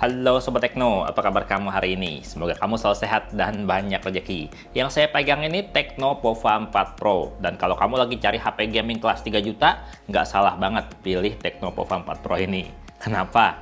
Halo Sobat Tekno, apa kabar kamu hari ini? Semoga kamu selalu sehat dan banyak rezeki. Yang saya pegang ini Tecno Pova 4 Pro. Dan kalau kamu lagi cari HP gaming kelas 3 juta, nggak salah banget pilih Tecno Pova 4 Pro ini. Kenapa?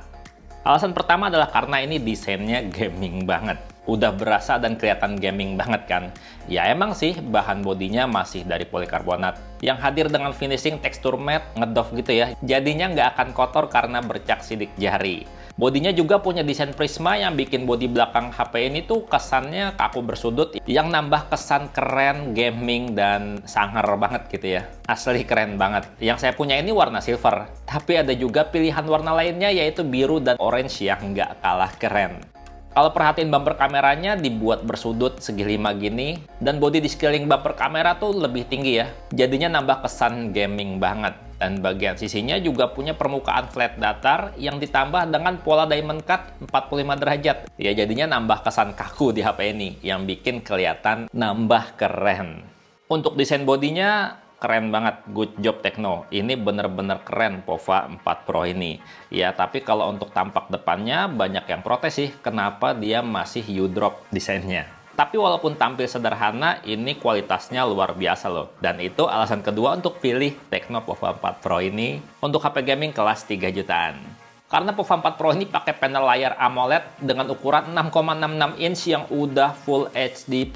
Alasan pertama adalah karena ini desainnya gaming banget. Udah berasa dan kelihatan gaming banget kan? Ya emang sih, bahan bodinya masih dari polikarbonat. Yang hadir dengan finishing tekstur matte, ngedoff gitu ya. Jadinya nggak akan kotor karena bercak sidik jari. Bodinya juga punya desain prisma yang bikin bodi belakang HP ini tuh kesannya kaku bersudut yang nambah kesan keren, gaming, dan sangar banget gitu ya. Asli keren banget. Yang saya punya ini warna silver, tapi ada juga pilihan warna lainnya yaitu biru dan orange yang nggak kalah keren. Kalau perhatiin bumper kameranya dibuat bersudut segi 5 gini, dan bodi di sekeliling bumper kamera tuh lebih tinggi ya. Jadinya nambah kesan gaming banget. Dan bagian sisinya juga punya permukaan flat datar yang ditambah dengan pola diamond cut 45 derajat. Ya jadinya nambah kesan kaku di HP ini, yang bikin kelihatan nambah keren. Untuk desain bodinya, keren banget, good job Tecno. Ini bener-bener keren Pova 4 Pro ini. Ya, tapi kalau untuk tampak depannya banyak yang protes sih, kenapa dia masih U-drop desainnya. Tapi walaupun tampil sederhana, ini kualitasnya luar biasa loh. Dan itu alasan kedua untuk pilih Tecno Pova 4 Pro ini untuk HP gaming kelas 3 jutaan. Karena Pova 4 Pro ini pakai panel layar AMOLED dengan ukuran 6,66 inch yang udah Full HD+.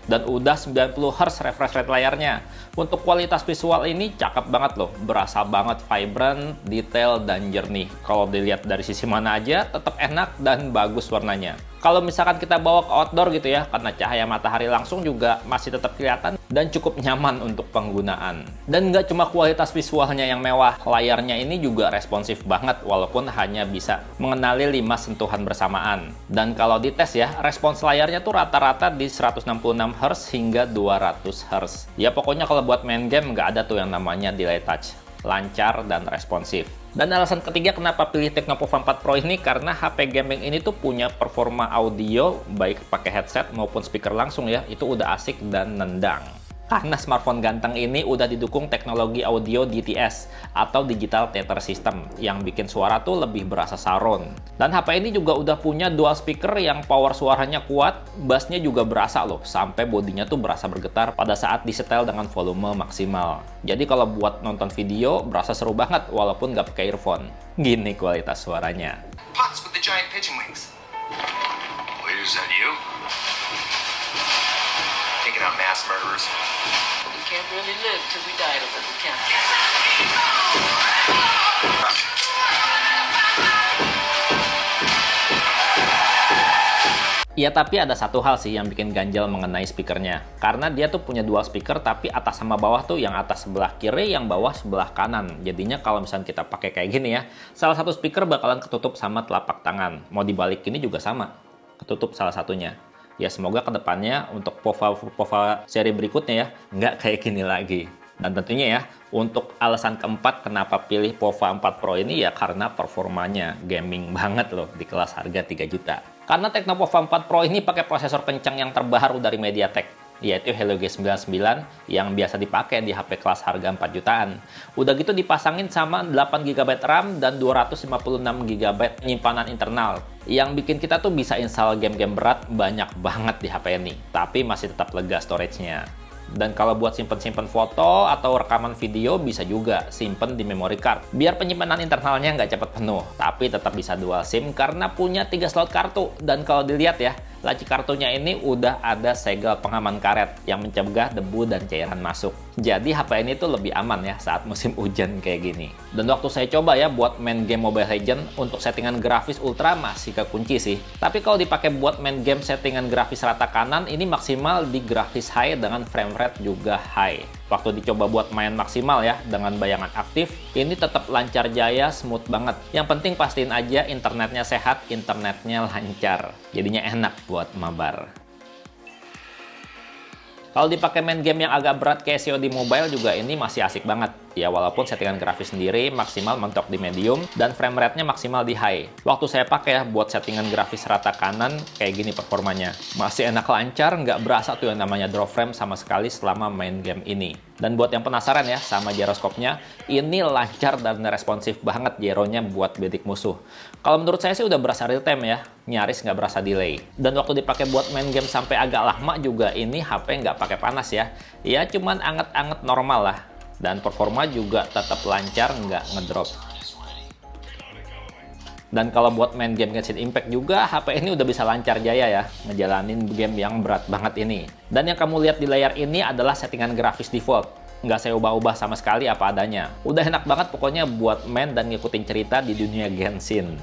Dan udah 90 Hz refresh rate layarnya. Untuk kualitas visual ini cakep banget loh. Berasa banget vibrant, detail, dan jernih. Kalau dilihat dari sisi mana aja, tetap enak dan bagus warnanya. Kalau misalkan kita bawa ke outdoor gitu ya, karena cahaya matahari langsung juga masih tetap kelihatan dan cukup nyaman untuk penggunaan. Dan nggak cuma kualitas visualnya yang mewah, layarnya ini juga responsif banget walaupun hanya bisa mengenali 5 sentuhan bersamaan. Dan kalau dites ya, respons layarnya tuh rata-rata di 166 Hz hingga 200 Hz. Ya pokoknya kalau buat main game nggak ada tuh yang namanya delay touch. Lancar dan responsif. Dan alasan ketiga kenapa pilih Tecno Pova 4 Pro ini karena HP gaming ini tuh punya performa audio baik pakai headset maupun speaker langsung ya, itu udah asik dan nendang. Karena smartphone ganteng ini udah didukung teknologi audio DTS atau Digital Theater System yang bikin suara tuh lebih berasa surround. Dan HP ini juga udah punya dual speaker yang power suaranya kuat, bassnya juga berasa loh, sampai bodinya tuh berasa bergetar pada saat disetel dengan volume maksimal. Jadi kalau buat nonton video berasa seru banget walaupun nggak pakai earphone. Gini kualitas suaranya. Pots with the giant pigeon wings. Wait, is that you? Taking out mass murderers. We can't really live till we die to we can't. Ya tapi ada satu hal sih yang bikin ganjal mengenai speakernya. Karena dia tuh punya dual speaker tapi atas sama bawah tuh yang atas sebelah kiri, yang bawah sebelah kanan. Jadinya kalau misalnya kita pakai kayak gini ya, salah satu speaker bakalan ketutup sama telapak tangan. Mau dibalik ini juga sama, ketutup salah satunya. Ya semoga kedepannya untuk Pova seri berikutnya ya, nggak kayak gini lagi. Dan tentunya ya, untuk alasan keempat kenapa pilih Pova 4 Pro ini ya karena performanya gaming banget loh di kelas harga 3 juta. Karena Tecno Pova 4 Pro ini pakai prosesor kencang yang terbaru dari MediaTek, yaitu Helio G99 yang biasa dipakai di HP kelas harga 4 jutaan. Udah gitu dipasangin sama 8 GB RAM dan 256 GB penyimpanan internal. Yang bikin kita tuh bisa install game-game berat banyak banget di HP ini, tapi masih tetap lega storage-nya. Dan kalau buat simpen-simpen foto atau rekaman video bisa juga simpen di memory card. Biar penyimpanan internalnya nggak cepat penuh, tapi tetap bisa dual SIM karena punya 3 slot kartu. Dan kalau dilihat ya, laci kartunya ini udah ada segel pengaman karet yang mencegah debu dan cairan masuk. Jadi HP ini tuh lebih aman ya saat musim hujan kayak gini. Dan waktu saya coba ya buat main game Mobile Legends, untuk settingan grafis ultra masih kekunci sih. Tapi kalau dipakai buat main game settingan grafis rata kanan, ini maksimal di grafis high dengan frame rate juga high. Waktu dicoba buat main maksimal ya dengan bayangan aktif, ini tetap lancar jaya, smooth banget. Yang penting pastiin aja internetnya sehat, internetnya lancar. Jadinya enak buat mabar. Kalau dipakai main game yang agak berat kayak COD Mobile juga ini masih asik banget. Ya walaupun settingan grafis sendiri maksimal mentok di medium dan frame rate-nya maksimal di high. Waktu saya pakai ya buat settingan grafis rata kanan kayak gini performanya. Masih enak lancar, nggak berasa tuh yang namanya drop frame sama sekali selama main game ini. Dan buat yang penasaran ya sama gyroskopnya, ini lancar dan responsif banget gyronya buat bidik musuh. Kalau menurut saya sih udah berasa real time ya, nyaris nggak berasa delay. Dan waktu dipakai buat main game sampai agak lama juga ini HP nggak pakai panas ya. Ya cuman anget-anget normal lah. Dan performa juga tetap lancar, nggak ngedrop. Dan kalau buat main game Genshin Impact juga, HP ini udah bisa lancar jaya ya, ngejalanin game yang berat banget ini. Dan yang kamu lihat di layar ini adalah settingan grafis default. Nggak saya ubah-ubah sama sekali apa adanya. Udah enak banget pokoknya buat main dan ngikutin cerita di dunia Genshin.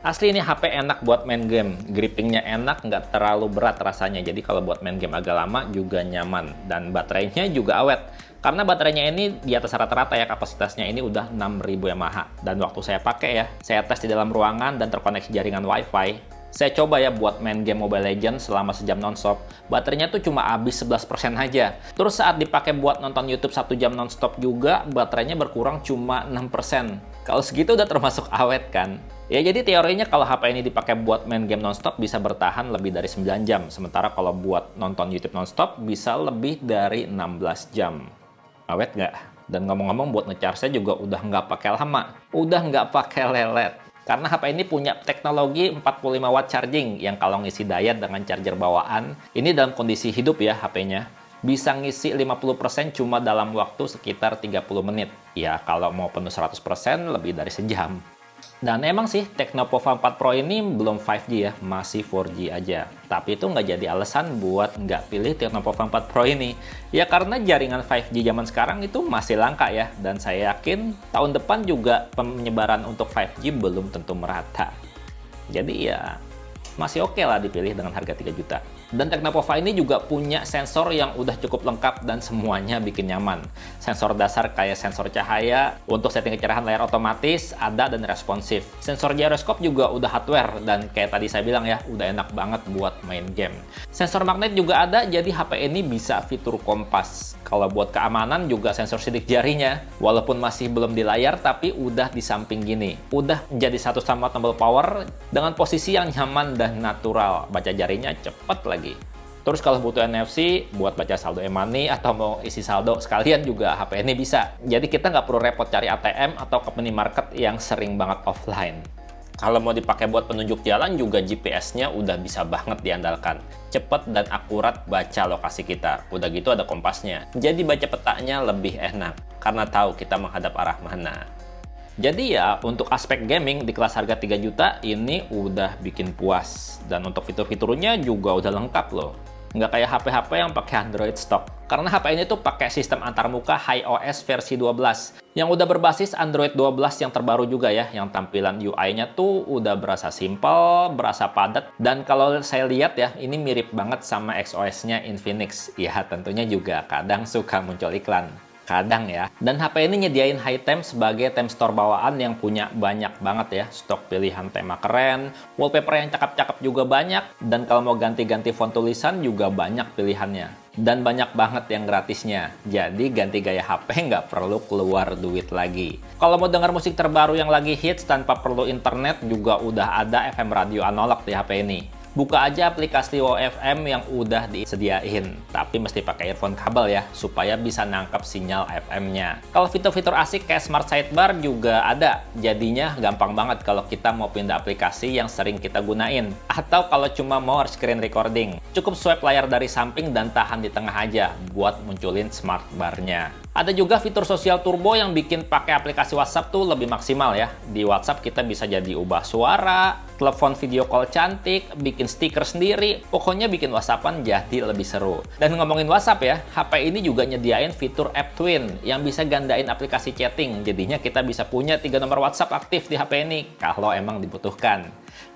Asli ini HP enak buat main game, grippingnya enak, nggak terlalu berat rasanya. Jadi kalau buat main game agak lama juga nyaman. Dan baterainya juga awet. Karena baterainya ini di atas rata-rata ya, kapasitasnya ini udah 6000 mAh. Dan waktu saya pakai ya, saya tes di dalam ruangan dan terkoneksi jaringan WiFi. Saya coba ya buat main game Mobile Legends selama sejam nonstop. Baterainya tuh cuma habis 11% aja. Terus saat dipakai buat nonton YouTube 1 jam nonstop juga, baterainya berkurang cuma 6%. Kalau segitu udah termasuk awet kan? Ya jadi teorinya kalau HP ini dipakai buat main game nonstop bisa bertahan lebih dari 9 jam. Sementara kalau buat nonton YouTube nonstop bisa lebih dari 16 jam. Awet nggak? Dan ngomong-ngomong buat ngecharge juga udah nggak pakai lama. Udah nggak pakai lelet. Karena HP ini punya teknologi 45 watt charging yang kalau ngisi daya dengan charger bawaan, ini dalam kondisi hidup ya HP-nya, bisa ngisi 50% cuma dalam waktu sekitar 30 menit. Ya kalau mau penuh 100% lebih dari sejam. Dan emang sih Tecno Pova 4 Pro ini belum 5G ya, masih 4G aja. Tapi itu nggak jadi alasan buat nggak pilih Tecno Pova 4 Pro ini. Ya karena jaringan 5G zaman sekarang itu masih langka ya. Dan saya yakin tahun depan juga penyebaran untuk 5G belum tentu merata. Jadi ya masih oke lah dipilih dengan harga 3 juta. Dan Tecno Pova ini juga punya sensor yang udah cukup lengkap dan semuanya bikin nyaman. Sensor dasar kayak sensor cahaya, untuk setting kecerahan layar otomatis, ada dan responsif. Sensor gyroscope juga udah hardware dan kayak tadi saya bilang ya, udah enak banget buat main game. Sensor magnet juga ada, jadi HP ini bisa fitur kompas. Kalau buat keamanan juga sensor sidik jarinya, walaupun masih belum di layar tapi udah di samping gini. Udah menjadi satu sama tombol power dengan posisi yang nyaman dan natural. Baca jarinya cepet lagi. Terus kalau butuh NFC buat baca saldo e-money atau mau isi saldo sekalian juga HP ini bisa. Jadi kita nggak perlu repot cari ATM atau ke minimarket yang sering banget offline. Kalau mau dipakai buat penunjuk jalan juga GPS-nya udah bisa banget diandalkan. Cepet dan akurat baca lokasi kita. Udah gitu ada kompasnya. Jadi baca petanya lebih enak karena tahu kita menghadap arah mana. Jadi ya untuk aspek gaming di kelas harga 3 juta ini udah bikin puas. Dan untuk fitur-fiturnya juga udah lengkap loh. Nggak kayak HP-HP yang pakai Android stock. Karena HP ini tuh pakai sistem antarmuka HiOS versi 12. Yang udah berbasis Android 12 yang terbaru juga ya. Yang tampilan UI-nya tuh udah berasa simple, berasa padat. Dan kalau saya lihat ya, ini mirip banget sama XOS-nya Infinix. Ya tentunya juga kadang suka muncul iklan. Kadang ya. Dan HP ini nyediain HiTem sebagai theme store bawaan yang punya banyak banget ya. Stok pilihan tema keren, wallpaper yang cakep-cakep juga banyak, dan kalau mau ganti-ganti font tulisan juga banyak pilihannya. Dan banyak banget yang gratisnya. Jadi ganti gaya HP nggak perlu keluar duit lagi. Kalau mau dengar musik terbaru yang lagi hits tanpa perlu internet juga udah ada FM radio analog di HP ini. Buka aja aplikasi WOFM yang udah disediain, tapi mesti pakai earphone kabel ya, supaya bisa nangkap sinyal FM-nya. Kalau fitur-fitur asik kayak Smart Sidebar juga ada, jadinya gampang banget kalau kita mau pindah aplikasi yang sering kita gunain. Atau kalau cuma mau screen recording, cukup swipe layar dari samping dan tahan di tengah aja buat munculin Smart Bar-nya. Ada juga fitur sosial turbo yang bikin pakai aplikasi WhatsApp tuh lebih maksimal ya. Di WhatsApp kita bisa jadi ubah suara, telepon video call cantik, bikin stiker sendiri, pokoknya bikin WhatsAppan jadi lebih seru. Dan ngomongin WhatsApp ya, HP ini juga nyediain fitur App Twin yang bisa gandain aplikasi chatting. Jadinya kita bisa punya 3 nomor WhatsApp aktif di HP ini kalau emang dibutuhkan.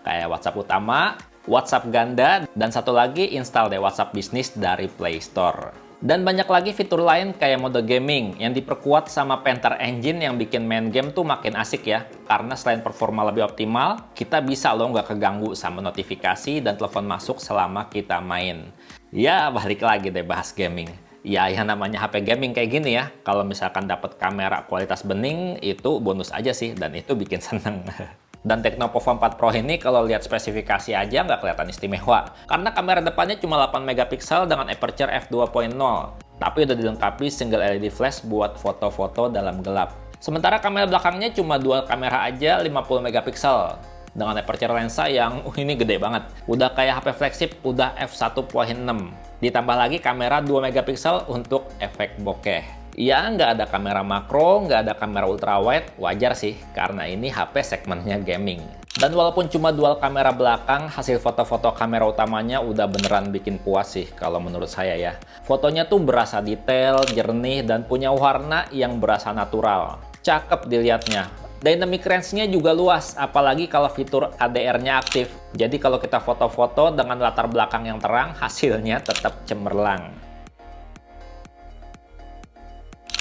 Kayak WhatsApp utama, WhatsApp ganda, dan satu lagi install deh WhatsApp bisnis dari Play Store. Dan banyak lagi fitur lain kayak mode gaming yang diperkuat sama Panther Engine yang bikin main game tuh makin asik ya. Karena selain performa lebih optimal, kita bisa loh nggak keganggu sama notifikasi dan telepon masuk selama kita main. Ya, balik lagi deh bahas gaming. Ya, yang namanya HP gaming kayak gini ya. Kalau misalkan dapat kamera kualitas bening, itu bonus aja sih. Dan itu bikin seneng. Dan Tecno Pova 4 Pro ini kalau lihat spesifikasi aja nggak kelihatan istimewa. Karena kamera depannya cuma 8 megapiksel dengan aperture f2.0. Tapi udah dilengkapi single LED flash buat foto-foto dalam gelap. Sementara kamera belakangnya cuma dual kamera aja 50 megapiksel dengan aperture lensa yang ini gede banget. Udah kayak HP flagship, udah f1.6. Ditambah lagi kamera 2 megapiksel untuk efek bokeh. Ya, nggak ada kamera makro, nggak ada kamera ultrawide, wajar sih, karena ini HP segmennya gaming. Dan walaupun cuma dual kamera belakang, hasil foto-foto kamera utamanya udah beneran bikin puas sih kalau menurut saya ya. Fotonya tuh berasa detail, jernih, dan punya warna yang berasa natural. Cakep dilihatnya. Dynamic range-nya juga luas, apalagi kalau fitur HDR-nya aktif. Jadi kalau kita foto-foto dengan latar belakang yang terang, hasilnya tetap cemerlang.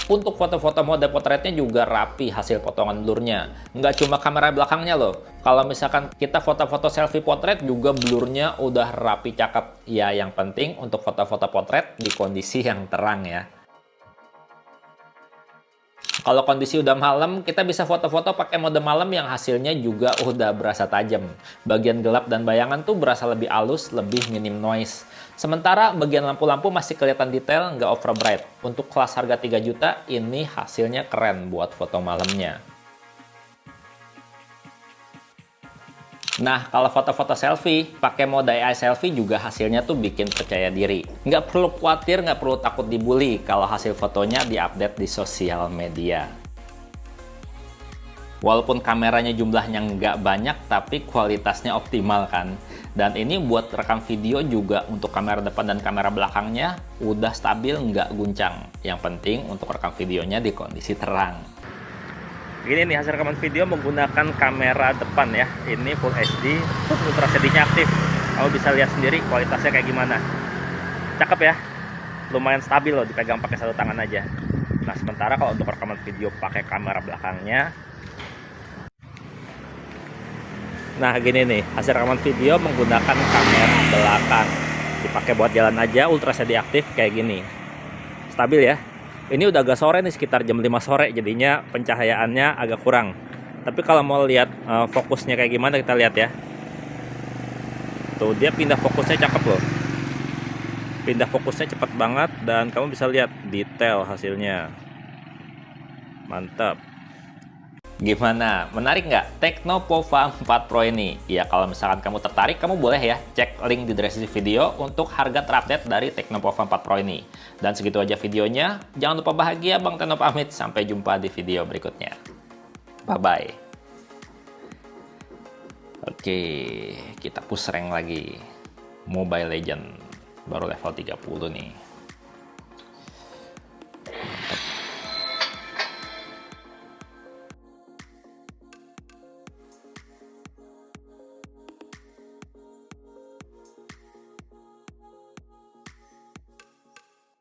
Untuk foto-foto mode potretnya juga rapi hasil potongan blurnya. Nggak cuma kamera belakangnya loh. Kalau misalkan kita foto-foto selfie potret juga blurnya udah rapi cakep. Ya yang penting untuk foto-foto potret di kondisi yang terang ya. Kalau kondisi udah malam, kita bisa foto-foto pakai mode malam yang hasilnya juga udah berasa tajam. Bagian gelap dan bayangan tuh berasa lebih halus, lebih minim noise. Sementara bagian lampu-lampu masih kelihatan detail, nggak over bright. Untuk kelas harga 3 juta, ini hasilnya keren buat foto malamnya. Nah, kalau foto-foto selfie, pakai mode AI selfie juga hasilnya tuh bikin percaya diri. Nggak perlu khawatir, nggak perlu takut dibully kalau hasil fotonya diupdate di sosial media. Walaupun kameranya jumlahnya nggak banyak, tapi kualitasnya optimal kan. Dan ini buat rekam video juga untuk kamera depan dan kamera belakangnya udah stabil, nggak guncang. Yang penting untuk rekam videonya di kondisi terang. Ini nih hasil rekaman video menggunakan kamera depan ya. Ini Full HD, Ultra HD-nya aktif. Kamu bisa lihat sendiri kualitasnya kayak gimana. Cakep ya, lumayan stabil loh, dipegang pakai satu tangan aja. Nah sementara kalau untuk rekaman video pakai kamera belakangnya, nah gini nih, hasil rekaman video menggunakan kamera belakang. Dipakai buat jalan aja, Ultra HD aktif kayak gini. Stabil ya. Ini udah agak sore nih, sekitar jam 5 sore, jadinya pencahayaannya agak kurang. Tapi kalau mau lihat fokusnya kayak gimana, kita lihat ya. Tuh, dia pindah fokusnya cakep loh. Pindah fokusnya cepat banget, dan kamu bisa lihat detail hasilnya. Mantap. Gimana? Menarik nggak Tecno Pova 4 Pro ini? Ya kalau misalkan kamu tertarik, kamu boleh ya cek link di deskripsi video untuk harga terupdate dari Tecno Pova 4 Pro ini. Dan segitu aja videonya. Jangan lupa bahagia, Bang Teno pamit. Sampai jumpa di video berikutnya. Bye-bye. Oke, kita push rank lagi. Mobile Legends baru level 30 nih.